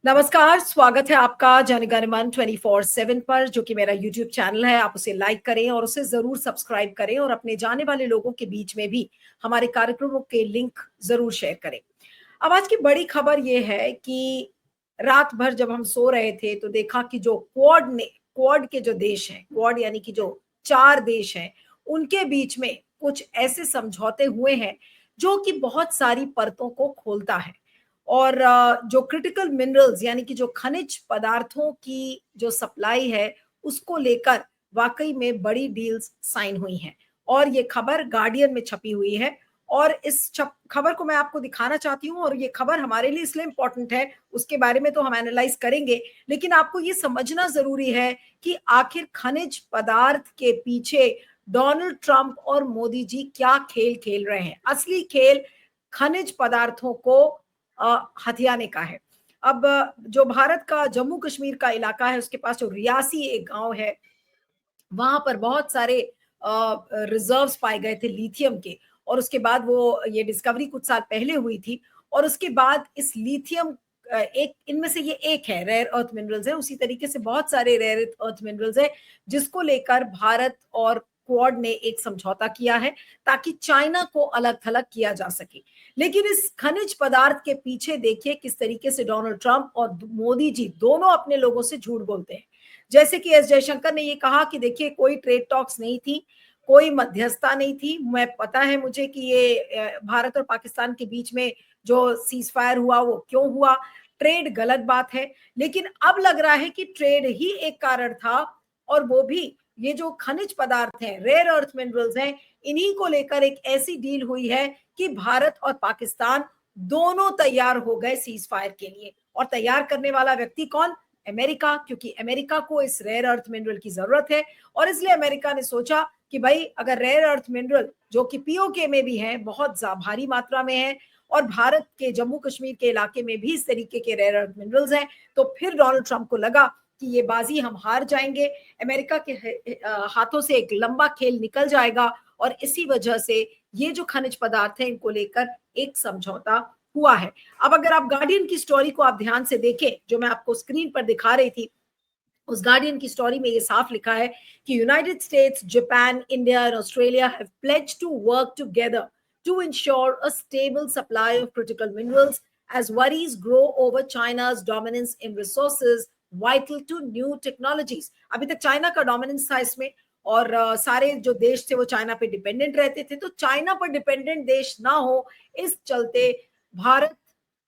नमस्कार, स्वागत है आपका जनगणमन 24/7 पर, जो कि मेरा यूट्यूब चैनल है। आप उसे लाइक करें और उसे ज़रूर सब्सक्राइब करें और अपने जाने वाले लोगों के बीच में भी हमारे कार्यक्रमों के लिंक ज़रूर शेयर करें। अब आज की बड़ी खबर ये है कि रात भर जब हम सो रहे थे तो देखा कि जो क्वाड के जो देश हैं, क्वाड यानी कि जो 4 देश हैं, उनके बीच में कुछ ऐसे समझौते हुए हैं, जो कि बहुत सारी परतों को खोलता है। और जो क्रिटिकल मिनरल्स यानी कि जो खनिज पदार्थों की जो सप्लाई है, उसको लेकर वाकई में बड़ी डील्स साइन हुई हैं। और ये खबर गार्डियन में छपी हुई है और इस खबर को मैं आपको दिखाना चाहती हूँ। और ये खबर हमारे लिए इसलिए इंपॉर्टेंट है, उसके बारे में तो हम एनालाइज करेंगे, लेकिन आपको ये समझना जरूरी है कि आखिर खनिज पदार्थ के पीछे डोनाल्ड ट्रंप और मोदी जी क्या खेल खेल रहे हैं। असली खेल खनिज पदार्थों को हथियाने का है। अब जो भारत का जम्मू कश्मीर का इलाका है, उसके पास जो रियासी एक गांव है, वहां पर बहुत सारे रिजर्व्स पाए गए थे लिथियम के। और उसके बाद वो ये डिस्कवरी कुछ साल पहले हुई थी। और उसके बाद इस लिथियम एक इनमें से ये एक है, रेयर अर्थ मिनरल्स है। उसी तरीके से बहुत सारे रेयर अर्थ मिनरल्स है, जिसको लेकर भारत और क्वाड ने एक समझौता किया है, ताकि चाइना को अलग थलग किया जा सके। लेकिन इस खनिज पदार्थ के पीछे देखिए किस तरीके से डोनाल्ड ट्रंप और मोदी जी दोनों अपने लोगों से झूठ बोलते हैं। जैसे कि एस जयशंकर ने ये कहा कि देखिए कोई ट्रेड टॉक्स नहीं थी, कोई मध्यस्थता नहीं थी। मैं पता है मुझे कि ये भारत और पाकिस्तान के बीच में जो सीज फायर हुआ वो क्यों हुआ, ट्रेड गलत बात है। लेकिन अब लग रहा है कि ट्रेड ही एक कारण था, और वो भी ये जो खनिज पदार्थ हैं, रेयर अर्थ मिनरल्स हैं, इन्हीं को लेकर एक ऐसी डील हुई है कि भारत और पाकिस्तान दोनों तैयार हो गए सीज फायर के लिए। और तैयार करने वाला व्यक्ति कौन? अमेरिका, क्योंकि अमेरिका को इस रेयर अर्थ मिनरल की जरूरत है। और इसलिए अमेरिका ने सोचा कि भाई अगर रेयर अर्थ मिनरल जो कि पीओके में भी है, बहुत भारी मात्रा में है, और भारत के जम्मू कश्मीर के इलाके में भी इस तरीके के रेयर अर्थ मिनरल्स हैं, तो फिर डोनाल्ड ट्रंप को लगा कि ये बाजी हम हार जाएंगे, अमेरिका के हाथों से एक लंबा खेल निकल जाएगा। और इसी वजह से ये जो खनिज पदार्थ है, इनको लेकर एक समझौता हुआ है। अब अगर आप गार्डियन की स्टोरी को आप ध्यान से देखें, जो मैं आपको स्क्रीन पर दिखा रही थी, उस गार्डियन की स्टोरी में ये साफ लिखा है कि United States, Japan, India and Australia have pledged to work together to ensure a stable supply of critical minerals as worries grow over China's dominance in resources vital to new technologies. अभी तक China का dominance था इसमें, और सारे जो देश थे वो चाइना पे डिपेंडेंट रहते थे। तो चाइना पर डिपेंडेंट देश ना हो, इस चलते भारत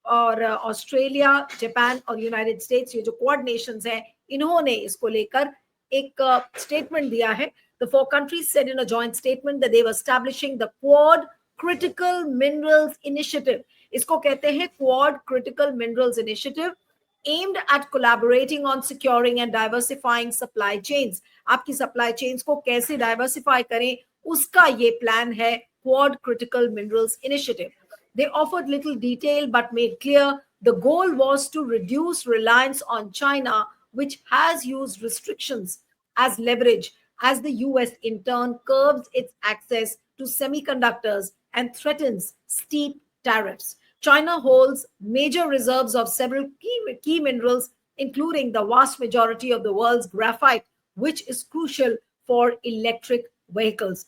और ऑस्ट्रेलिया, जापान और यूनाइटेड स्टेट्स, ये जो क्वाड नेशंस हैं, इन्होंने इसको लेकर एक स्टेटमेंट दिया है। The four countries said in a joint statement that they were establishing the Quad Critical Minerals Initiative. इसको कहते हैं Quad Critical Minerals Initiative, aimed at collaborating on securing and diversifying supply chains. आपकी supply chains को कैसे diversify करें, उसका ये plan है Quad Critical Minerals Initiative. They offered little detail but made clear the goal was to reduce reliance on China, which has used restrictions as leverage as the US in turn curbs its access to semiconductors and threatens steep tariffs. China holds major reserves of several key minerals, including the vast majority of the world's graphite, which is crucial for electric vehicles.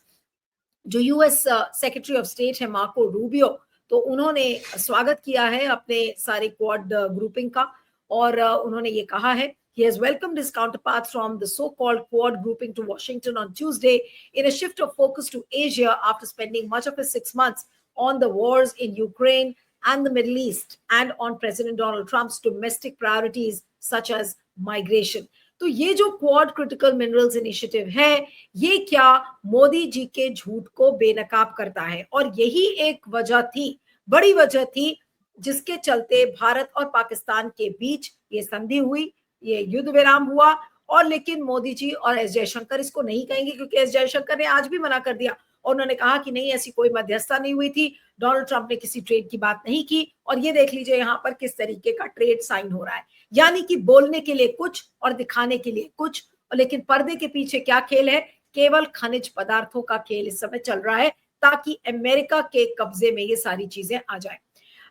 जो US secretary of state है Marco Rubio, तो उन्होंने स्वागत किया है अपने सारे quad grouping का। और उन्होंने ये कहा है, he has welcomed his counterparts from the so-called Quad grouping to Washington on Tuesday in a shift of focus to Asia after spending much of his 6 months on the wars in Ukraine and the Middle East and on President Donald Trump's domestic priorities such as migration. तो ये जो quad critical minerals initiative है, ये क्या मोदी जी के झूठ को बेनकाब करता है। और यही एक वजह थी, बड़ी वजह थी, जिसके चलते भारत और पाकिस्तान के बीच ये संधि हुई, ये युद्ध विराम हुआ। और लेकिन मोदी जी और एस जयशंकर इसको नहीं कहेंगे, क्योंकि एस जयशंकर ने आज भी मना कर दिया और उन्होंने कहा कि नहीं, ऐसी कोई मध्यस्थता नहीं हुई थी, डोनाल्ड ट्रंप ने किसी ट्रेड की बात नहीं की। और ये देख लीजिए यहाँ पर किस तरीके का ट्रेड साइन हो रहा है, यानी कि बोलने के लिए कुछ और दिखाने के लिए कुछ, लेकिन पर्दे के पीछे क्या खेल है? केवल खनिज पदार्थों का खेल इस समय चल रहा है, ताकि अमेरिका के कब्जे में ये सारी चीजें आ जाए।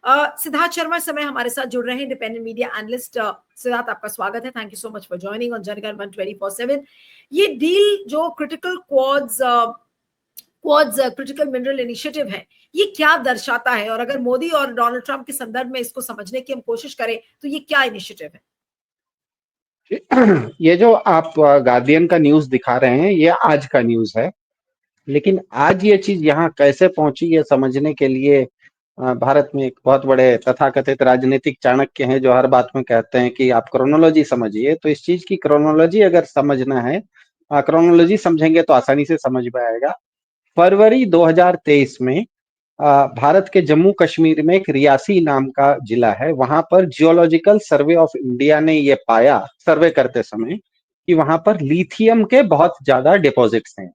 सिद्धार्थ शर्मा समय हमारे साथ जुड़ रहे हैं, इंडिपेंडेंट मीडिया एनालिस्ट। सिद्धार्थ, आपका स्वागत है। Thank you so much for joining on Jangan 24/7। ये डील जो critical quads quads critical mineral initiative है, ये क्या दर्शाता है? और अगर मोदी और डोनाल्ड ट्रंप के संदर्भ में इसको समझने की हम कोशिश करें तो ये क्या इनिशिएटिव है? ये जो आप गार्डियन का न्यूज दिखा रहे हैं, ये आज का न्यूज है। लेकिन आज ये चीज यहाँ कैसे पहुंची, ये समझने के लिए भारत में एक बहुत बड़े तथाकथित राजनीतिक चाणक्य हैं जो हर बात में कहते हैं कि आप क्रोनोलॉजी समझिए। तो इस चीज की क्रोनोलॉजी अगर समझना है, क्रोनोलॉजी समझेंगे तो आसानी से समझ में आएगा। फरवरी 2023 में भारत के जम्मू कश्मीर में एक रियासी नाम का जिला है, वहां पर जियोलॉजिकल सर्वे ऑफ इंडिया ने ये पाया सर्वे करते समय कि वहां पर लिथियम के बहुत ज्यादा डिपॉजिट्स हैं।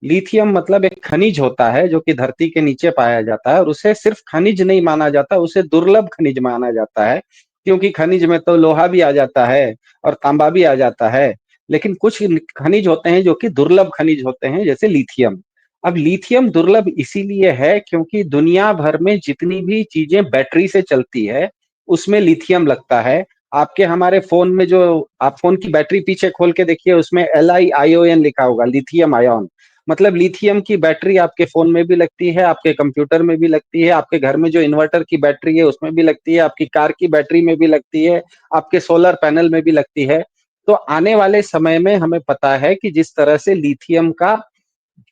लिथियम मतलब एक खनिज होता है जो कि धरती के नीचे पाया जाता है, और उसे सिर्फ खनिज नहीं माना जाता, उसे दुर्लभ खनिज माना जाता है। क्योंकि खनिज में तो लोहा भी आ जाता है और तांबा भी आ जाता है, लेकिन कुछ खनिज होते हैं जो कि दुर्लभ खनिज होते हैं, जैसे लिथियम। अब लिथियम दुर्लभ इसीलिए है क्योंकि दुनिया भर में जितनी भी चीजें बैटरी से चलती है उसमें लिथियम लगता है। आपके हमारे फोन में जो आप फोन की बैटरी पीछे खोल के देखिए, उसमें LiION लिखा होगा, लिथियम आयन। मतलब लिथियम की बैटरी आपके फोन में भी लगती है, आपके कंप्यूटर में भी लगती है, आपके घर में जो इन्वर्टर की बैटरी है उसमें भी लगती है, आपकी कार की बैटरी में भी लगती है, आपके सोलर पैनल में भी लगती है। तो आने वाले समय में हमें पता है कि जिस तरह से लिथियम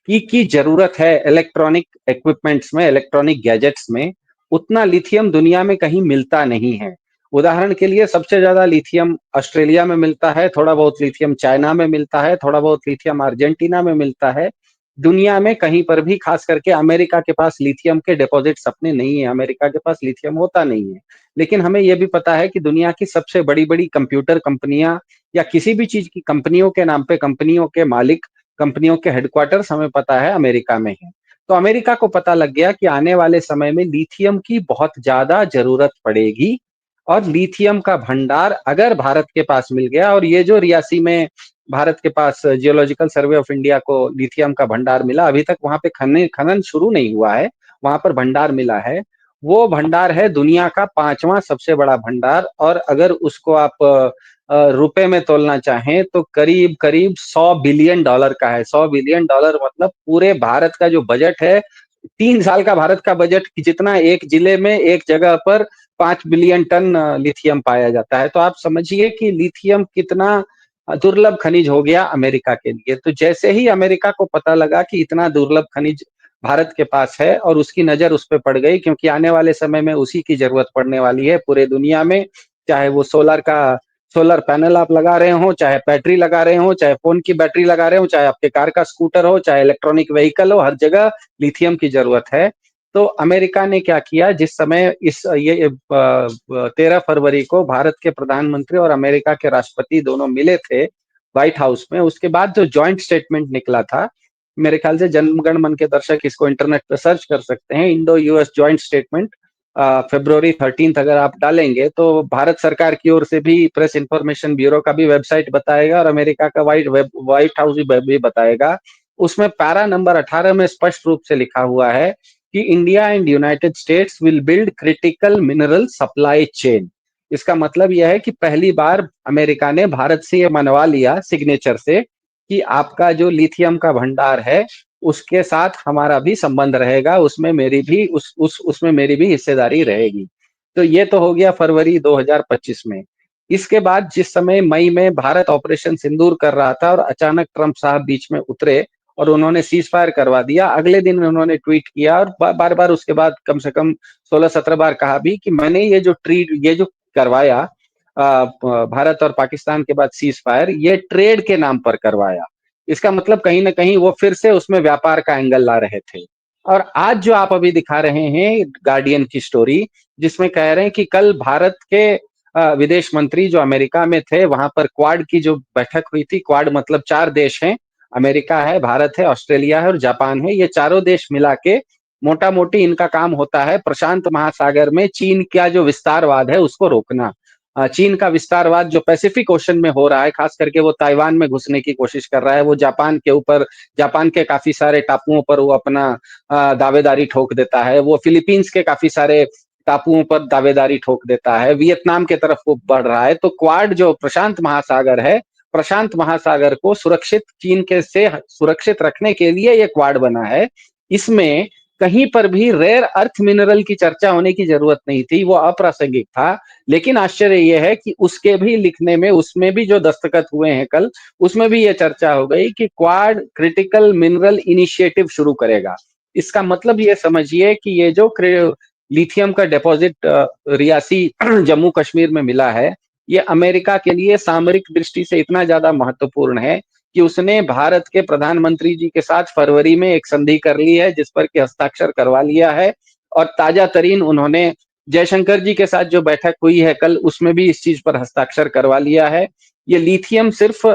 की जरूरत है इलेक्ट्रॉनिक इक्विपमेंट्स में, इलेक्ट्रॉनिक गैजेट्स में, उतना लिथियम दुनिया में कहीं मिलता नहीं है। उदाहरण के लिए सबसे ज्यादा लिथियम ऑस्ट्रेलिया में मिलता है, थोड़ा बहुत लिथियम चाइना में मिलता है, थोड़ा बहुत लिथियम अर्जेंटीना में मिलता है। दुनिया में कहीं पर भी, खास करके अमेरिका के पास लिथियम के डिपॉजिट्स अपने नहीं है, अमेरिका के पास लिथियम होता नहीं है। लेकिन हमें यह भी पता है कि दुनिया की सबसे बड़ी बड़ी कंप्यूटर कंपनियां या किसी भी चीज की कंपनियों के नाम पे कंपनियों के मालिक, कंपनियों के हेडक्वार्टर्स हमें पता है अमेरिका में है। तो अमेरिका को पता लग गया कि आने वाले समय में लिथियम की बहुत ज्यादा जरूरत पड़ेगी, और लिथियम का भंडार अगर भारत के पास मिल गया, और ये जो रियासी में भारत के पास जियोलॉजिकल सर्वे ऑफ इंडिया को लिथियम का भंडार मिला, अभी तक वहां पे खनन शुरू नहीं हुआ है, वहां पर भंडार मिला है। वो भंडार है दुनिया का 5वां सबसे बड़ा भंडार, और अगर उसको आप रुपए में तोलना चाहें तो करीब करीब $100 बिलियन का है। $100 बिलियन मतलब पूरे भारत का जो बजट है, 3 साल का भारत का बजट जितना एक जिले में एक जगह पर 5 बिलियन टन लिथियम पाया जाता है। तो आप समझिए कि लिथियम कितना दुर्लभ खनिज हो गया अमेरिका के लिए। तो जैसे ही अमेरिका को पता लगा कि इतना दुर्लभ खनिज भारत के पास है, और उसकी नजर उस पर पड़ गई, क्योंकि आने वाले समय में उसी की जरूरत पड़ने वाली है पूरे दुनिया में। चाहे वो सोलर पैनल आप लगा रहे हो, चाहे बैटरी लगा रहे हो, चाहे फोन की बैटरी लगा रहे हो, चाहे आपके कार का स्कूटर हो, चाहे इलेक्ट्रॉनिक व्हीकल हो, हर जगह लिथियम की जरूरत है। तो अमेरिका ने क्या किया, जिस समय इस ये 13 फरवरी को भारत के प्रधानमंत्री और अमेरिका के राष्ट्रपति दोनों मिले थे व्हाइट हाउस में, उसके बाद जो जॉइंट स्टेटमेंट निकला था, मेरे ख्याल से जनगण मन के दर्शक इसको इंटरनेट पर सर्च कर सकते हैं, Indo US joint statement, February 13 अगर आप डालेंगे तो भारत सरकार की ओर से भी, प्रेस इंफॉर्मेशन ब्यूरो का भी वेबसाइट बताएगा, और अमेरिका का व्हाइट हाउस भी बताएगा। उसमें पैरा नंबर 18 में स्पष्ट रूप से लिखा हुआ है कि India and United states will build critical mineral supply chain. इसका मतलब यह है कि पहली बार अमेरिका ने भारत से यह मनवा लिया सिग्नेचर से कि आपका जो लिथियम का भंडार है उसके साथ हमारा भी संबंध रहेगा, उसमें मेरी भी उसमें मेरी भी हिस्सेदारी रहेगी। तो ये तो हो गया फरवरी 2025 में। इसके बाद जिस समय मई में भारत ऑपरेशन सिंदूर कर रहा था और अचानक ट्रंप साहब बीच में उतरे और उन्होंने सीज फायर करवा दिया, अगले दिन उन्होंने ट्वीट किया और बार बार उसके बाद कम से कम 16-17 बार कहा भी कि मैंने ये जो करवाया भारत और पाकिस्तान के बाद सीज फायर, ये ट्रेड के नाम पर करवाया। इसका मतलब कहीं ना कहीं वो फिर से उसमें व्यापार का एंगल ला रहे थे। और आज जो आप अभी दिखा रहे हैं गार्डियन की स्टोरी, जिसमें कह रहे हैं कि कल भारत के विदेश मंत्री जो अमेरिका में थे, वहां पर क्वाड की जो बैठक हुई थी, क्वाड मतलब 4 देश हैं, अमेरिका है, भारत है, ऑस्ट्रेलिया है और जापान है, ये चारों देश मिला के मोटा मोटी इनका काम होता है प्रशांत महासागर में चीन का जो विस्तारवाद है उसको रोकना। चीन का विस्तारवाद जो पैसिफिक ओशन में हो रहा है, खास करके वो ताइवान में घुसने की कोशिश कर रहा है, वो जापान के ऊपर, जापान के काफी सारे टापुओं पर वो अपना दावेदारी ठोक देता है, वो फिलीपींस के काफी सारे टापुओं पर दावेदारी ठोक देता है, वियतनाम के तरफ वो बढ़ रहा है। तो क्वाड जो प्रशांत महासागर है, प्रशांत महासागर को सुरक्षित चीन के से सुरक्षित रखने के लिए ये क्वाड बना है। इसमें कहीं पर भी रेयर अर्थ मिनरल की चर्चा होने की जरूरत नहीं थी, वो अप्रासंगिक था। लेकिन आश्चर्य यह है कि उसके भी लिखने में, उसमें भी जो दस्तखत हुए हैं कल, उसमें भी ये चर्चा हो गई कि क्वाड क्रिटिकल मिनरल इनिशिएटिव शुरू करेगा। इसका मतलब ये समझिए कि ये जो लिथियम का डिपॉजिट रियासी जम्मू कश्मीर में मिला है, ये अमेरिका के लिए सामरिक दृष्टि से इतना ज्यादा महत्वपूर्ण है कि उसने भारत के प्रधानमंत्री जी के साथ फरवरी में एक संधि कर ली है, जिस पर कि हस्ताक्षर करवा लिया है। और ताजा तरीन उन्होंने जयशंकर जी के साथ जो बैठक हुई है कल, उसमें भी इस चीज पर हस्ताक्षर करवा लिया है। ये लिथियम सिर्फ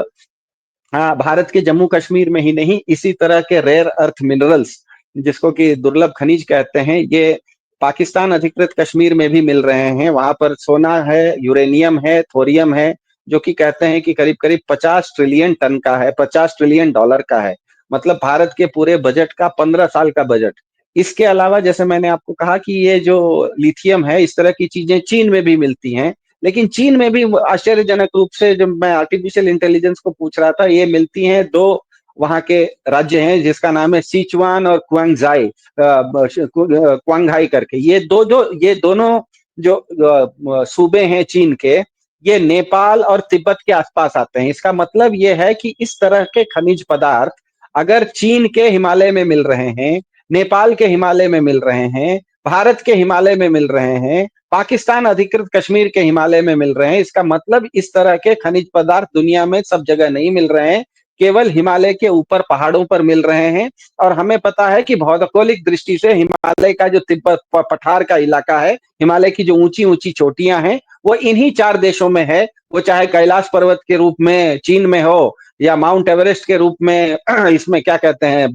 भारत के जम्मू कश्मीर में ही नहीं, इसी तरह के रेयर अर्थ मिनरल्स, जिसको कि दुर्लभ खनिज कहते हैं, ये पाकिस्तान अधिकृत कश्मीर में भी मिल रहे हैं। वहां पर सोना है, यूरेनियम है, थोरियम है, जो कि कहते हैं कि करीब करीब 50 ट्रिलियन टन का है, 50 ट्रिलियन डॉलर का है। मतलब भारत के पूरे बजट का 15 साल का बजट। इसके अलावा जैसे मैंने आपको कहा कि ये जो लिथियम है, इस तरह की चीजें चीन में भी मिलती हैं। लेकिन चीन में भी आश्चर्यजनक रूप से, जब मैं आर्टिफिशियल इंटेलिजेंस को पूछ रहा था, ये मिलती हैं। दो वहां के राज्य हैं जिसका नाम है सिचुआन और क्वांगजाई, क्वांगहाई करके। ये दोनों जो सूबे हैं चीन के, ये नेपाल और तिब्बत के आसपास आते हैं। इसका मतलब ये है कि इस तरह के खनिज पदार्थ अगर चीन के हिमालय में मिल रहे हैं, नेपाल के हिमालय में मिल रहे हैं, भारत के हिमालय में मिल रहे हैं, पाकिस्तान अधिकृत कश्मीर के हिमालय में मिल रहे हैं, इसका मतलब इस तरह के खनिज पदार्थ दुनिया में सब जगह नहीं मिल रहे हैं, केवल हिमालय के ऊपर पहाड़ों पर मिल रहे हैं। और हमें पता है कि भौगोलिक दृष्टि से हिमालय का जो तिब्बत पठार का इलाका है, हिमालय की जो ऊंची ऊंची चोटियां हैं, वो इन्हीं 4 देशों में है। वो चाहे कैलाश पर्वत के रूप में चीन में हो, या माउंट एवरेस्ट के रूप में इसमें क्या कहते हैं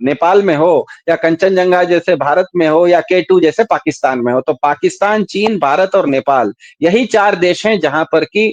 नेपाल में हो, या कंचनजंगा जैसे भारत में हो, या K2 जैसे पाकिस्तान में हो। तो पाकिस्तान, चीन, भारत और नेपाल, यही 4 देश हैं जहां पर की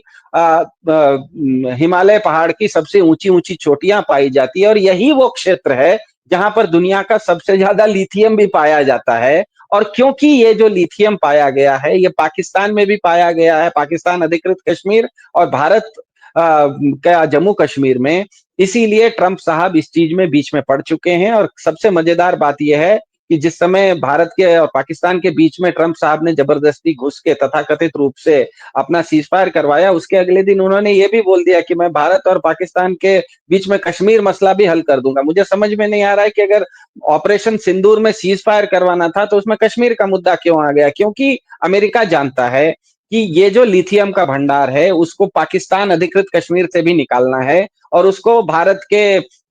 हिमालय पहाड़ की सबसे ऊंची ऊंची चोटियां पाई जाती है। और यही वो क्षेत्र है जहां पर दुनिया का सबसे ज्यादा लिथियम भी पाया जाता है। और क्योंकि ये जो लिथियम पाया गया है, ये पाकिस्तान में भी पाया गया है, पाकिस्तान अधिकृत कश्मीर और भारत का जम्मू कश्मीर में, इसीलिए ट्रंप साहब इस चीज में बीच में पड़ चुके हैं। और सबसे मजेदार बात यह है कि जिस समय भारत के और पाकिस्तान के बीच में ट्रंप साहब ने जबरदस्ती घुस के तथाकथित रूप से अपना सीज फायर करवाया, उसके अगले दिन उन्होंने ये भी बोल दिया कि मैं भारत और पाकिस्तान के बीच में कश्मीर मसला भी हल कर दूंगा। मुझे समझ में नहीं आ रहा है कि अगर ऑपरेशन सिंदूर में सीज फायर करवाना था तो उसमें कश्मीर का मुद्दा क्यों आ गया? क्योंकि अमेरिका जानता है कि ये जो लिथियम का भंडार है, उसको पाकिस्तान अधिकृत कश्मीर से भी निकालना है, और उसको भारत के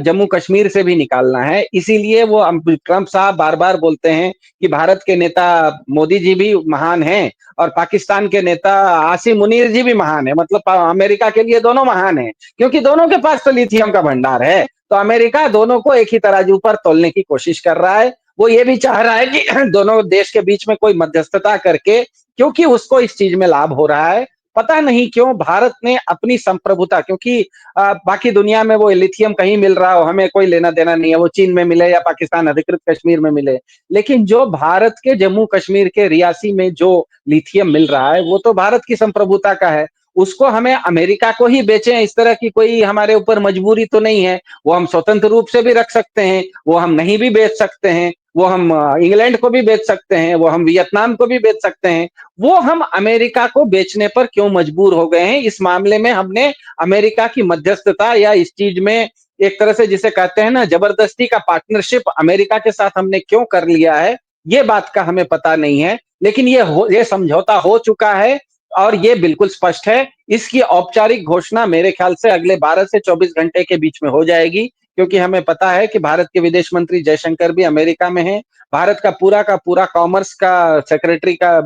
जम्मू कश्मीर से भी निकालना है। इसीलिए वो ट्रंप साहब बार बार बोलते हैं कि भारत के नेता मोदी जी भी महान हैं और पाकिस्तान के नेता आसिम मुनीर जी भी महान है। मतलब अमेरिका के लिए दोनों महान हैं, क्योंकि दोनों के पास तो लिथियम का भंडार है। तो अमेरिका दोनों को एक ही तराजू पर तोलने की कोशिश कर रहा है। वो ये भी चाह रहा है कि दोनों देश के बीच में कोई मध्यस्थता करके, क्योंकि उसको इस चीज में लाभ हो रहा है। पता नहीं क्यों भारत ने अपनी संप्रभुता, क्योंकि बाकी दुनिया में वो लिथियम कहीं मिल रहा हो, हमें कोई लेना देना नहीं है, वो चीन में मिले या पाकिस्तान अधिकृत कश्मीर में मिले। लेकिन जो भारत के जम्मू कश्मीर के रियासी में जो लिथियम मिल रहा है, वो तो भारत की संप्रभुता का है। उसको हमें अमेरिका को ही बेचें, इस तरह की कोई हमारे ऊपर मजबूरी तो नहीं है। वो हम स्वतंत्र रूप से भी रख सकते हैं, वो हम नहीं भी बेच सकते हैं, वो हम इंग्लैंड को भी बेच सकते हैं, वो हम वियतनाम को भी बेच सकते हैं। वो हम अमेरिका को बेचने पर क्यों मजबूर हो गए हैं? इस मामले में हमने अमेरिका की मध्यस्थता, या इस चीज में एक तरह से जिसे कहते हैं ना, जबरदस्ती का पार्टनरशिप अमेरिका के साथ हमने क्यों कर लिया है, ये बात का हमें पता नहीं है। लेकिन ये समझौता हो चुका है और ये बिल्कुल स्पष्ट है। इसकी औपचारिक घोषणा मेरे ख्याल से अगले 12 से 24 घंटे के बीच में हो जाएगी, क्योंकि हमें पता है कि भारत के विदेश मंत्री जयशंकर भी अमेरिका में हैं। भारत का पूरा कॉमर्स का सेक्रेटरी का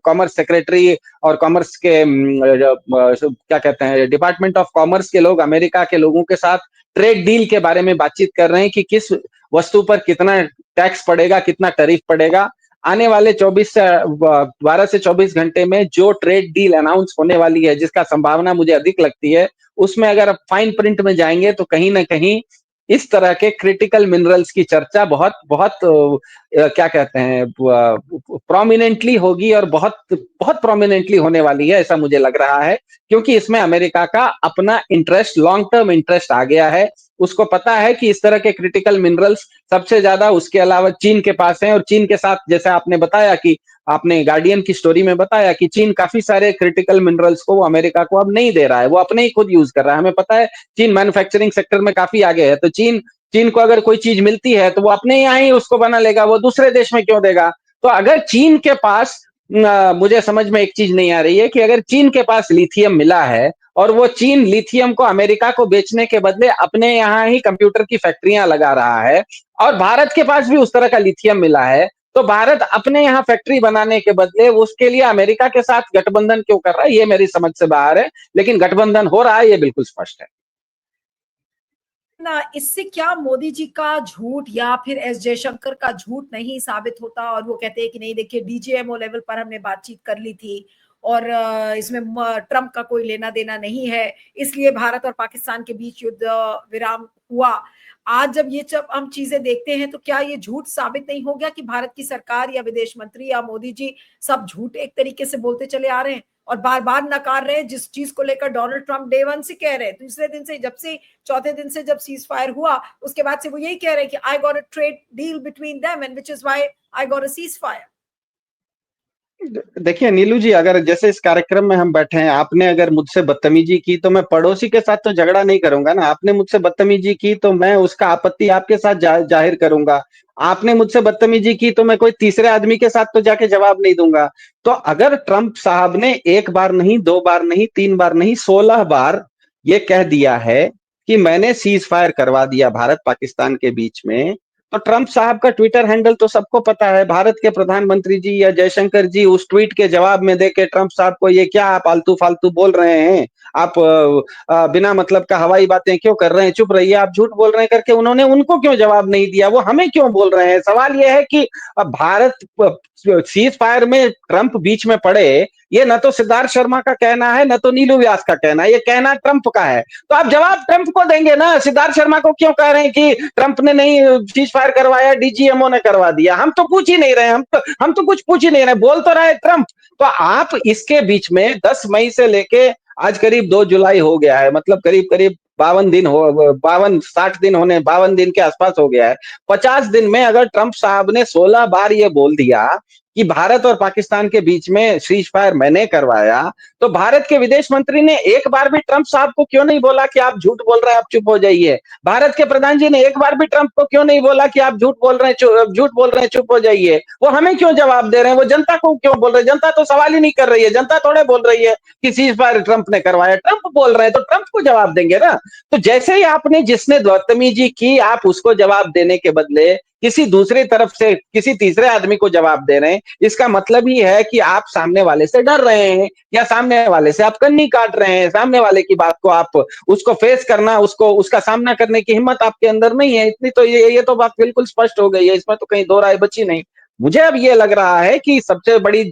कॉमर्स सेक्रेटरी और कॉमर्स के क्या कहते हैं, डिपार्टमेंट ऑफ कॉमर्स के लोग अमेरिका के लोगों के साथ ट्रेड डील के बारे में बातचीत कर रहे हैं कि किस वस्तु पर कितना टैक्स पड़ेगा, कितना टैरिफ पड़ेगा। आने वाले 12 से 24 घंटे में जो ट्रेड डील अनाउंस होने वाली है, जिसका संभावना मुझे अधिक लगती है, उसमें अगर आप फाइन प्रिंट में जाएंगे तो कहीं ना कहीं इस तरह के क्रिटिकल मिनरल्स की चर्चा बहुत बहुत क्या कहते हैं प्रोमिनेंटली होगी और बहुत बहुत प्रोमिनेंटली होने वाली है, ऐसा मुझे लग रहा है, क्योंकि इसमें अमेरिका का अपना इंटरेस्ट, लॉन्ग टर्म इंटरेस्ट आ गया है। उसको पता है कि इस तरह के क्रिटिकल मिनरल्स सबसे ज्यादा उसके अलावा चीन के पास हैं, और चीन के साथ, जैसे आपने बताया कि आपने गार्डियन की स्टोरी में बताया कि चीन काफी सारे क्रिटिकल मिनरल्स को वो अमेरिका को अब नहीं दे रहा है, वो अपने ही खुद यूज कर रहा है। हमें पता है चीन मैन्युफैक्चरिंग सेक्टर में काफी आगे है, तो चीन चीन को अगर कोई चीज मिलती है तो वो अपने यहाँ ही उसको बना लेगा, वो दूसरे देश में क्यों देगा। तो अगर चीन के पास मुझे समझ में एक चीज नहीं आ रही है कि अगर चीन के पास लिथियम मिला है और वो चीन लिथियम को अमेरिका को बेचने के बदले अपने यहाँ ही कंप्यूटर की फैक्ट्रियां लगा रहा है, और भारत के पास भी उस तरह का लिथियम मिला है, तो भारत अपने यहाँ फैक्ट्री बनाने के बदले उसके लिए अमेरिका के साथ गठबंधन क्यों कर रहा है, ये मेरी समझ से बाहर है। लेकिन गठबंधन हो रहा है, ये बिल्कुल स्पष्ट है। ना इससे क्या मोदी जी का झूठ या फिर एस जयशंकर का झूठ नहीं साबित होता, और वो कहते हैं कि नहीं देखिए डीजीएमओ लेवल पर हमने बातचीत कर ली थी और इसमें ट्रम्प का कोई लेना देना नहीं है, इसलिए भारत और पाकिस्तान के बीच युद्ध विराम हुआ। आज जब हम चीजें देखते हैं तो क्या ये झूठ साबित नहीं हो गया कि भारत की सरकार या विदेश मंत्री या मोदी जी सब झूठ एक तरीके से बोलते चले आ रहे हैं और बार बार नकार रहे हैं, जिस चीज को लेकर डोनाल्ड ट्रंप डे वन से कह रहे हैं, दूसरे दिन से, जब से चौथे दिन से जब सीज फायर हुआ उसके बाद से वो यही कह रहे हैं कि I got a trade deal between them and which is why I got a cease fire. देखिए नीलू जी, अगर जैसे इस कार्यक्रम में हम बैठे हैं, आपने अगर मुझसे बदतमीजी की तो मैं पड़ोसी के साथ तो झगड़ा नहीं करूंगा ना। आपने मुझसे बदतमीजी की तो मैं उसका आपत्ति आपके साथ जाहिर करूंगा। आपने मुझसे बदतमीजी की तो मैं कोई तीसरे आदमी के साथ तो जाके जवाब नहीं दूंगा। तो अगर ट्रंप साहब ने एक बार नहीं, दो बार नहीं, तीन बार नहीं, 16 बार ये कह दिया है कि मैंने सीज फायर करवा दिया भारत पाकिस्तान के बीच में, तो ट्रंप साहब का ट्विटर हैंडल तो सबको पता है। भारत के प्रधानमंत्री जी या जयशंकर जी उस ट्वीट के जवाब में देके ट्रंप साहब को ये क्या आप आलतू फालतू बोल रहे हैं, आप बिना मतलब का हवाई बातें क्यों कर रहे हैं, चुप रहिए, आप झूठ बोल रहे हैं करके उन्होंने उनको क्यों जवाब नहीं दिया, वो हमें क्यों बोल रहे हैं। सवाल यह है कि भारत सीज फायर में ट्रंप बीच में पड़े, ये न तो सिद्धार्थ शर्मा का कहना है न तो नीलू व्यास का कहना है, ये कहना ट्रंप का है। तो आप जवाब ट्रंप को देंगे ना। सिद्धार्थ शर्मा को क्यों कह रहे हैं कि ट्रंप ने नहीं सीज फायर करवाया, डीजीएमओ ने करवा दिया। हम तो पूछ ही नहीं रहे, हम तो कुछ पूछ ही नहीं रहे, बोल तो रहे ट्रंप। तो आप इसके बीच में 10 मई से लेके आज करीब 2 जुलाई हो गया है, मतलब करीब करीब 52 दिन हो, 52 60 दिन होने, 52 दिन के आसपास हो गया है। 50 दिन में अगर ट्रंप साहब ने 16 बार ये बोल दिया कि भारत और पाकिस्तान के बीच में सीज फायर मैंने करवाया, तो भारत के विदेश मंत्री ने एक बार भी ट्रंप साहब को क्यों नहीं बोला कि आप झूठ बोल रहे हैं, आप चुप हो जाइए। भारत के प्रधान जी ने एक बार भी ट्रंप को क्यों नहीं बोला कि आप झूठ बोल रहे हैं, झूठ बोल रहे हैं, चुप हो जाइए। वो हमें क्यों जवाब दे रहे हैं, वो जनता को क्यों बोल रहे हैं। जनता तो सवाल ही नहीं कर रही है, जनता थोड़े बोल रही है कि सीज फायर ट्रंप ने करवाया, ट्रंप बोल रहे हैं तो ट्रंप को जवाब देंगे ना। तो जैसे ही आपने जिसने बदतमीजी की आप उसको जवाब देने के बदले किसी दूसरी तरफ से किसी तीसरे आदमी को जवाब दे रहे हैं, इसका मतलब ही है कि आप सामने वाले से डर रहे हैं या सामने वाले से आप कन्नी काट रहे हैं। सामने वाले की बात को आप उसको फेस करना, उसको उसका सामना करने की हिम्मत आपके अंदर नहीं है। इतनी तो ये तो बात बिल्कुल स्पष्ट हो गई है, इसमें तो कहीं दो राय बची नहीं। मुझे अब ये लग रहा है कि सबसे बड़ी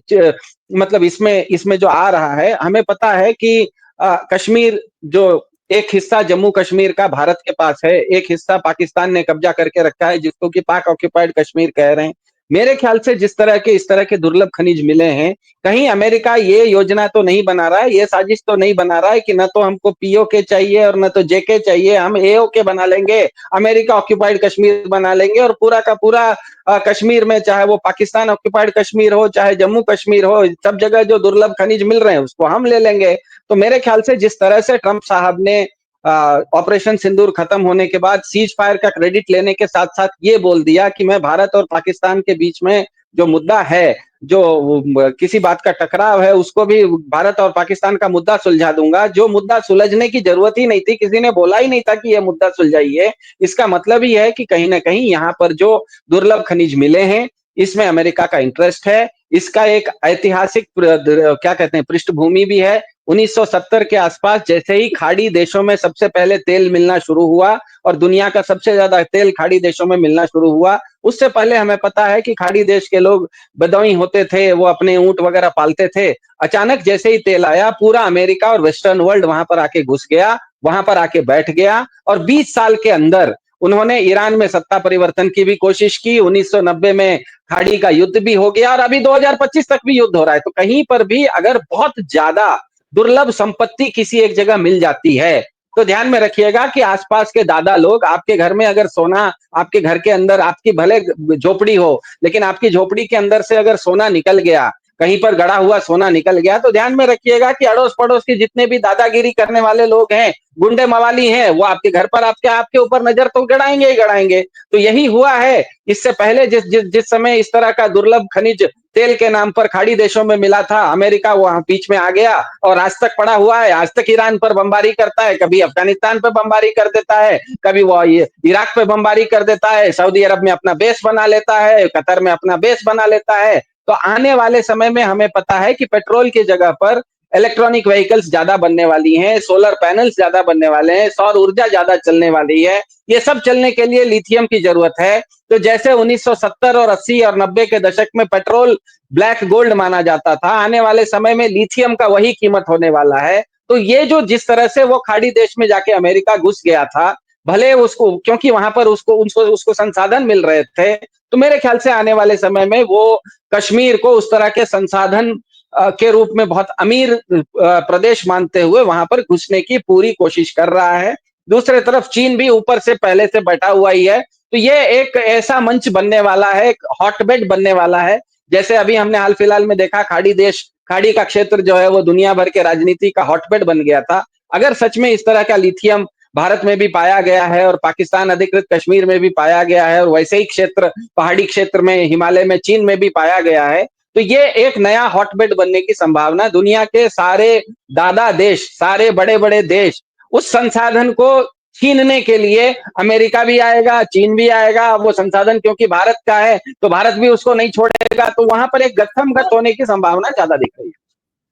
मतलब इसमें इसमें जो आ रहा है, हमें पता है कि कश्मीर जो एक हिस्सा जम्मू कश्मीर का भारत के पास है, एक हिस्सा पाकिस्तान ने कब्जा करके रखा है जिसको कि पाक ऑक्यूपाइड कश्मीर कह रहे हैं। मेरे ख्याल से जिस तरह के इस तरह के दुर्लभ खनिज मिले हैं, कहीं अमेरिका ये योजना तो नहीं बना रहा है, ये साजिश तो नहीं बना रहा है कि न तो हमको पीओके चाहिए और न तो जेके चाहिए, हम एओके बना लेंगे, अमेरिका ऑक्यूपाइड कश्मीर बना लेंगे और पूरा का पूरा कश्मीर में, चाहे वो पाकिस्तान ऑक्यूपाइड कश्मीर हो चाहे जम्मू कश्मीर हो, सब जगह जो दुर्लभ खनिज मिल रहे हैं उसको हम ले लेंगे। तो मेरे ख्याल से जिस तरह से ट्रंप साहब ने ऑपरेशन सिंदूर खत्म होने के बाद सीज फायर का क्रेडिट लेने के साथ साथ ये बोल दिया कि मैं भारत और पाकिस्तान के बीच में जो मुद्दा है, जो किसी बात का टकराव है, उसको भी भारत और पाकिस्तान का मुद्दा सुलझा दूंगा, जो मुद्दा सुलझने की जरूरत ही नहीं थी, किसी ने बोला ही नहीं था कि यह मुद्दा सुलझाइए। इसका मतलब ही है कि कहीं ना कहीं यहाँ पर जो दुर्लभ खनिज मिले हैं इसमें अमेरिका का इंटरेस्ट है। इसका एक ऐतिहासिक क्या कहते हैं पृष्ठभूमि भी है। 1970 के आसपास जैसे ही खाड़ी देशों में सबसे पहले तेल मिलना शुरू हुआ और दुनिया का सबसे ज्यादा तेल खाड़ी देशों में मिलना शुरू हुआ, उससे पहले हमें पता है कि खाड़ी देश के लोग बदौई होते थे, वो अपने ऊंट वगैरह पालते थे। अचानक जैसे ही तेल आया, पूरा अमेरिका और वेस्टर्न वर्ल्ड वहां पर आके घुस गया, वहां पर आके बैठ गया और 20 साल के अंदर उन्होंने ईरान में सत्ता परिवर्तन की भी कोशिश की, 1990 में खाड़ी का युद्ध भी हो गया और अभी 2025 तक भी युद्ध हो रहा है। तो कहीं पर भी अगर बहुत ज्यादा दुर्लभ संपत्ति किसी एक जगह मिल जाती है, तो ध्यान में रखिएगा कि आसपास के दादा लोग आपके घर में अगर सोना, आपके घर के अंदर आपकी भले झोपड़ी हो, लेकिन आपकी झोपड़ी के अंदर से अगर सोना निकल गया, कहीं पर गड़ा हुआ सोना निकल गया, तो ध्यान में रखिएगा कि अड़ोस पड़ोस के जितने भी दादागिरी करने वाले लोग हैं, गुंडे मवाली हैं, वो आपके घर पर आपके ऊपर नजर तो गड़ाएंगे ही गड़ाएंगे। तो यही हुआ है। इससे पहले जिस समय इस तरह का दुर्लभ खनिज तेल के नाम पर खाड़ी देशों में मिला था, अमेरिका वहां बीच में आ गया और आज तक पड़ा हुआ है। आज तक ईरान पर बमबारी करता है, कभी अफगानिस्तान पर बमबारी कर देता है, कभी वो इराक पे बमबारी कर देता है, सऊदी अरब में अपना बेस बना लेता है, कतर में अपना बेस बना लेता है। तो आने वाले समय में हमें पता है कि पेट्रोल की जगह पर इलेक्ट्रॉनिक व्हीकल्स ज्यादा बनने वाली हैं, सोलर पैनल्स ज्यादा बनने वाले हैं, सौर ऊर्जा ज्यादा चलने वाली है। ये सब चलने के लिए लिथियम की जरूरत है। तो जैसे 1970 और 80 और 90 के दशक में पेट्रोल ब्लैक गोल्ड माना जाता था, आने वाले समय में लिथियम का वही कीमत होने वाला है। तो ये जो जिस तरह से वो खाड़ी देश में जाके अमेरिका घुस गया था, भले उसको, क्योंकि वहां पर उसको संसाधन मिल रहे थे, तो मेरे ख्याल से आने वाले समय में वो कश्मीर को उस तरह के संसाधन के रूप में बहुत अमीर प्रदेश मानते हुए वहां पर घुसने की पूरी कोशिश कर रहा है। दूसरे तरफ चीन भी ऊपर से पहले से बैठा हुआ ही है। तो ये एक ऐसा मंच बनने वाला है, एक हॉटबेड बनने वाला है। जैसे अभी हमने हाल फिलहाल में देखा, खाड़ी का क्षेत्र जो है वो दुनिया भर के राजनीति का हॉटबेड बन गया था। अगर सच में इस तरह का लिथियम भारत में भी पाया गया है और पाकिस्तान अधिकृत कश्मीर में भी पाया गया है और वैसे ही क्षेत्र, पहाड़ी क्षेत्र में, हिमालय में, चीन में भी पाया गया है, तो ये एक नया हॉटबेड बनने की संभावना, दुनिया के सारे दादा देश, सारे बड़े बड़े देश उस संसाधन को छीनने के लिए, अमेरिका भी आएगा, चीन भी आएगा। वो संसाधन क्योंकि भारत का है तो भारत भी उसको नहीं छोड़ेगा। तो वहां पर एक गत्थम होने की संभावना ज्यादा दिख रही है।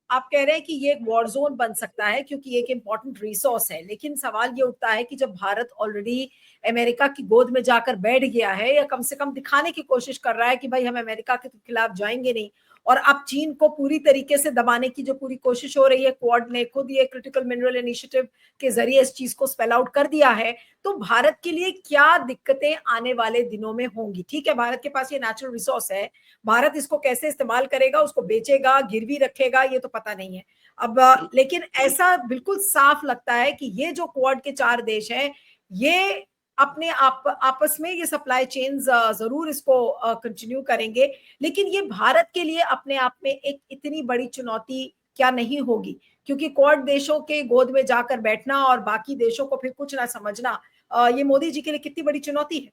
आप कह रहे हैं कि ये एक वॉर जोन बन सकता है क्योंकि एक इंपॉर्टेंट रिसोर्स है, लेकिन सवाल ये उठता है कि जब भारत ऑलरेडी अमेरिका की गोद में जाकर बैठ गया है या कम से कम दिखाने की कोशिश कर रहा है कि भाई हम अमेरिका के खिलाफ जाएंगे नहीं, और अब चीन को पूरी तरीके से दबाने की जो पूरी कोशिश हो रही है, क्वाड ने खुद ये क्रिटिकल मिनरल इनिशिएटिव के जरिए इस चीज को स्पेल आउट कर दिया है, तो भारत के लिए क्या दिक्कतें आने वाले दिनों में होंगी? ठीक है, भारत के पास ये नेचुरल रिसोर्स है, भारत इसको कैसे इस्तेमाल करेगा, उसको बेचेगा, गिरवी रखेगा, ये तो पता नहीं है अब। लेकिन ऐसा बिल्कुल साफ लगता है कि ये जो क्वाड के 4 देश हैं, ये अपने आपस में ये सप्लाई चेन्स जरूर इसको कंटिन्यू करेंगे, लेकिन ये भारत के लिए अपने आप में एक इतनी बड़ी चुनौती क्या नहीं होगी? क्योंकि क्वाड देशों के गोद में जाकर बैठना और बाकी देशों को फिर कुछ ना समझना, ये मोदी जी के लिए कितनी बड़ी चुनौती है?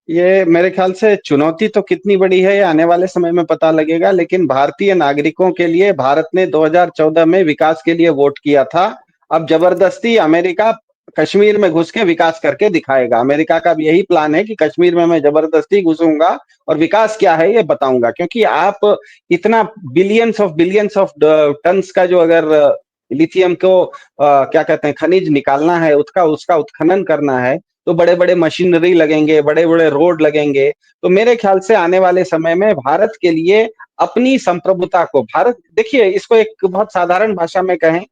ये मेरे ख्याल से चुनौती तो कितनी बड़ी है ये आने वाले समय में पता लगेगा, लेकिन भारतीय नागरिकों के लिए भारत ने 2014 में विकास के लिए वोट किया था। अब जबरदस्ती अमेरिका कश्मीर में घुस के विकास करके दिखाएगा। अमेरिका का भी यही प्लान है कि कश्मीर में मैं जबरदस्ती घुसूंगा और विकास क्या है ये बताऊंगा। क्योंकि आप इतना बिलियंस ऑफ टन्स का जो अगर लिथियम को क्या कहते हैं खनिज निकालना है, उसका उत्खनन करना है, तो बड़े बड़े मशीनरी लगेंगे, बड़े बड़े रोड लगेंगे। तो मेरे ख्याल से आने वाले समय में भारत के लिए अपनी संप्रभुता को, भारत देखिए, इसको एक बहुत साधारण भाषा में कहें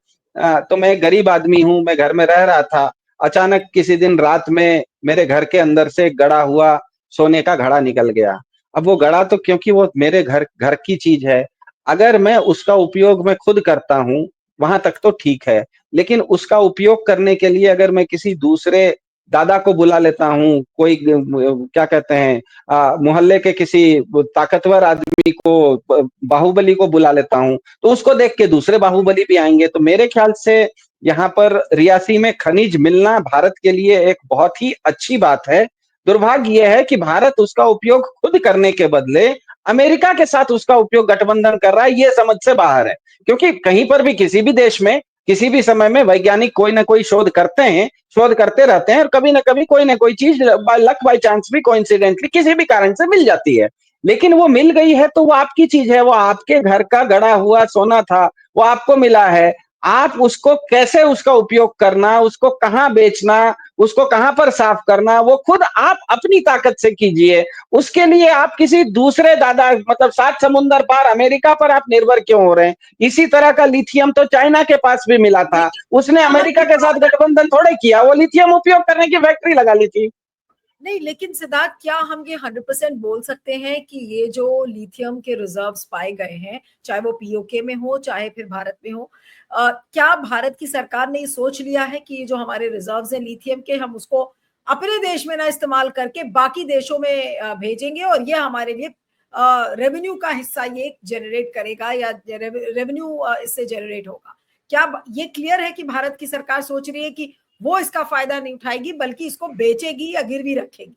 तो मैं गरीब आदमी हूं, मैं घर में रह रहा था, अचानक किसी दिन रात में मेरे घर के अंदर से गड़ा हुआ सोने का घड़ा निकल गया। अब वो घड़ा तो क्योंकि वो मेरे घर घर की चीज है, अगर मैं उसका उपयोग मैं खुद करता हूं, वहां तक तो ठीक है। लेकिन उसका उपयोग करने के लिए अगर मैं किसी दूसरे दादा को बुला लेता हूँ, कोई क्या कहते हैं मोहल्ले के किसी ताकतवर आदमी को, बाहुबली को बुला लेता हूँ, तो उसको देख के दूसरे बाहुबली भी आएंगे। तो मेरे ख्याल से यहाँ पर रियासी में खनिज मिलना भारत के लिए एक बहुत ही अच्छी बात है। दुर्भाग्य यह है कि भारत उसका उपयोग खुद करने के बदले अमेरिका के साथ उसका उपयोग गठबंधन कर रहा है, ये समझ से बाहर है। क्योंकि कहीं पर भी किसी भी देश में किसी भी समय में वैज्ञानिक कोई ना कोई शोध करते हैं, शोध करते रहते हैं, और कभी ना कभी कोई ना कोई चीज लक बाय चांस भी, कोइंसिडेंटली किसी भी कारण से मिल जाती है। लेकिन वो मिल गई है तो वो आपकी चीज है, वो आपके घर का गड़ा हुआ सोना था, वो आपको मिला है। आप उसको कैसे उसका उपयोग करना, उसको कहाँ बेचना, उसको कहाँ पर साफ करना, वो खुद आप अपनी ताकत से कीजिए। उसके लिए आप किसी दूसरे दादा मतलब 7 समुंदर पार अमेरिका पर आप निर्भर क्यों हो रहे हैं? इसी तरह का लिथियम तो चाइना के पास भी मिला था, लेकिन उसने क्या हम अमेरिका ये के साथ गठबंधन थोड़े किया, वो लिथियम उपयोग करने की फैक्ट्री लगा ली थी। नहीं, लेकिन सिद्धार्थ, क्या हम ये 100% बोल सकते हैं कि ये जो लिथियम के रिजर्व्स पाए गए हैं, चाहे वो पीओके में हो चाहे फिर भारत में हो, क्या भारत की सरकार ने ये सोच लिया है कि ये जो हमारे रिजर्व्स हैं लिथियम के, हम उसको अपने देश में ना इस्तेमाल करके बाकी देशों में भेजेंगे और ये हमारे लिए रेवेन्यू का हिस्सा ये जनरेट करेगा या रेवेन्यू इससे जनरेट होगा? क्या ये क्लियर है कि भारत की सरकार सोच रही है कि वो इसका फायदा नहीं उठाएगी बल्कि इसको बेचेगी या गिरवी रखेगी?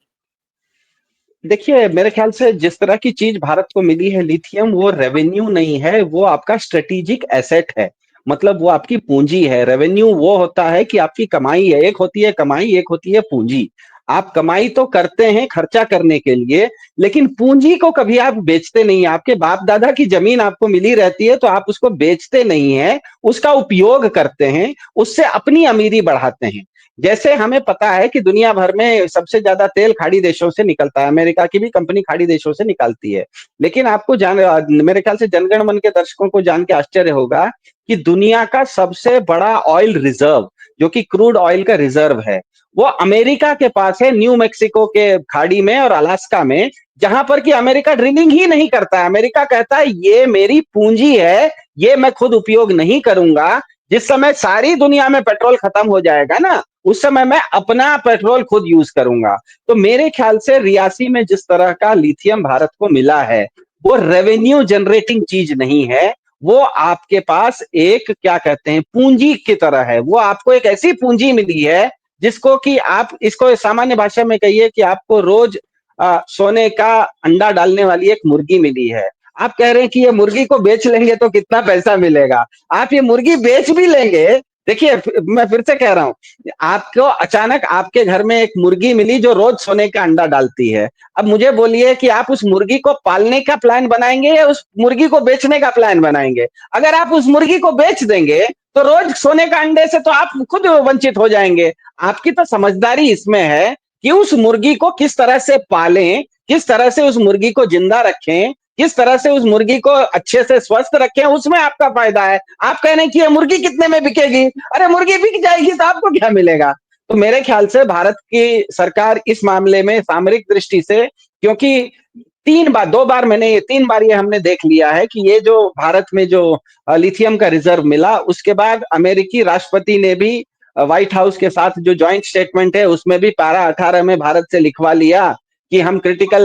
देखिए, मेरे ख्याल से जिस तरह की चीज भारत को मिली है लिथियम, वो रेवेन्यू नहीं है, वो आपका स्ट्रेटेजिक एसेट है। मतलब वो आपकी पूंजी है। रेवेन्यू वो होता है कि आपकी कमाई है, एक होती है कमाई, एक होती है पूंजी। आप कमाई तो करते हैं खर्चा करने के लिए, लेकिन पूंजी को कभी आप बेचते नहीं हैं। आपके बाप दादा की जमीन आपको मिली रहती है तो आप उसको बेचते नहीं हैं, उसका उपयोग करते हैं, उससे अपनी अमीरी बढ़ाते हैं। जैसे हमें पता है कि दुनिया भर में सबसे ज्यादा तेल खाड़ी देशों से निकलता है, अमेरिका की भी कंपनी खाड़ी देशों से निकालती है। लेकिन आपको जान मेरे ख्याल से जनगण मन के दर्शकों को जान के आश्चर्य होगा कि दुनिया का सबसे बड़ा ऑयल रिजर्व, जो कि क्रूड ऑयल का रिजर्व है, वो अमेरिका के पास है, न्यू मेक्सिको के खाड़ी में और अलास्का में, जहां पर कि अमेरिका ड्रिलिंग ही नहीं करता है। अमेरिका कहता है ये मेरी पूंजी है, ये मैं खुद उपयोग नहीं करूंगा। जिस समय सारी दुनिया में पेट्रोल खत्म हो जाएगा ना, उस समय मैं अपना पेट्रोल खुद यूज करूंगा। तो मेरे ख्याल से रियासी में जिस तरह का लिथियम भारत को मिला है, वो रेवेन्यू जनरेटिंग चीज नहीं है। वो आपके पास एक क्या कहते हैं पूंजी की तरह है। वो आपको एक ऐसी पूंजी मिली है जिसको कि आप इसको सामान्य भाषा में कहिए कि आपको रोज सोने का अंडा डालने वाली एक मुर्गी मिली है। आप कह रहे हैं कि ये मुर्गी को बेच लेंगे तो कितना पैसा मिलेगा? आप ये मुर्गी बेच भी लेंगे, देखिए मैं फिर से कह रहा हूं, आपको अचानक आपके घर में एक मुर्गी मिली जो रोज सोने का अंडा डालती है। अब मुझे बोलिए कि आप उस मुर्गी को पालने का प्लान बनाएंगे या उस मुर्गी को बेचने का प्लान बनाएंगे? अगर आप उस मुर्गी को बेच देंगे तो रोज सोने का अंडे से तो आप खुद वंचित हो जाएंगे। आपकी तो समझदारी इसमें है कि उस मुर्गी को किस तरह से पालें, किस तरह से उस मुर्गी को जिंदा रखें, किस तरह से उस मुर्गी को अच्छे से स्वस्थ रखें, उसमें आपका फायदा है। आप कह रहे हैं कि ये मुर्गी कितने में बिकेगी? अरे मुर्गी बिक जाएगी तो आपको क्या मिलेगा? तो मेरे ख्याल से भारत की सरकार इस मामले में सामरिक दृष्टि से, क्योंकि 3 बार ये हमने देख लिया है कि ये जो भारत में जो लिथियम का रिजर्व मिला, उसके बाद अमेरिकी राष्ट्रपति ने भी व्हाइट हाउस के साथ जो ज्वाइंट स्टेटमेंट है उसमें भी पारा 18 में भारत से लिखवा लिया कि हम क्रिटिकल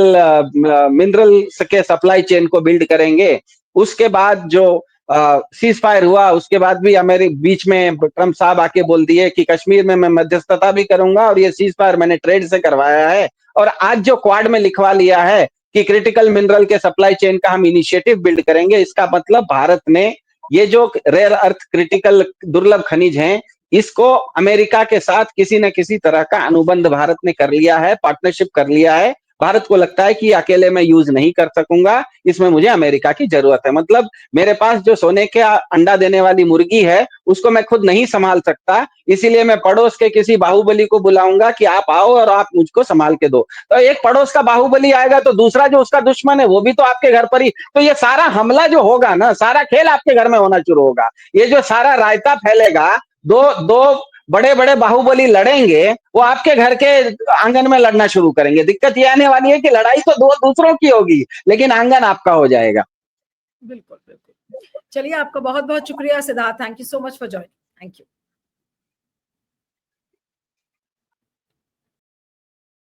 मिनरल के सप्लाई चेन को बिल्ड करेंगे। उसके बाद जो सीज फायर हुआ, उसके बाद भी बीच में ट्रंप साहब आके बोल दिए कि कश्मीर में मैं मध्यस्थता भी करूंगा और ये सीज फायर मैंने ट्रेड से करवाया है। और आज जो क्वाड में लिखवा लिया है कि क्रिटिकल मिनरल के सप्लाई चेन का हम इनिशिएटिव बिल्ड करेंगे, इसका मतलब भारत ने ये जो रेयर अर्थ क्रिटिकल दुर्लभ खनिज हैं, इसको अमेरिका के साथ किसी न किसी तरह का अनुबंध भारत ने कर लिया है, पार्टनरशिप कर लिया है। भारत को लगता है कि अकेले मैं यूज नहीं कर सकूंगा, इसमें मुझे अमेरिका की जरूरत है। मतलब मेरे पास जो सोने का अंडा देने वाली मुर्गी है उसको मैं खुद नहीं संभाल सकता, इसीलिए मैं पड़ोस के किसी बाहुबली को बुलाऊंगा कि आप आओ और आप मुझको संभाल के दो। तो एक पड़ोस का बाहुबली आएगा तो दूसरा जो उसका दुश्मन है वो भी तो आपके घर पर ही, तो ये सारा हमला जो होगा ना, सारा खेल आपके घर में होना शुरू होगा। ये जो सारा रायता फैलेगा, दो दो बड़े बड़े बाहुबली लड़ेंगे, वो आपके घर के आंगन में लड़ना शुरू करेंगे। दिक्कत ये आने वाली है कि लड़ाई तो दो दूसरों की होगी लेकिन आंगन आपका हो जाएगा। बिल्कुल बिल्कुल। चलिए, आपका बहुत बहुत शुक्रिया Siddharth. Thank you so much for joining. Thank you.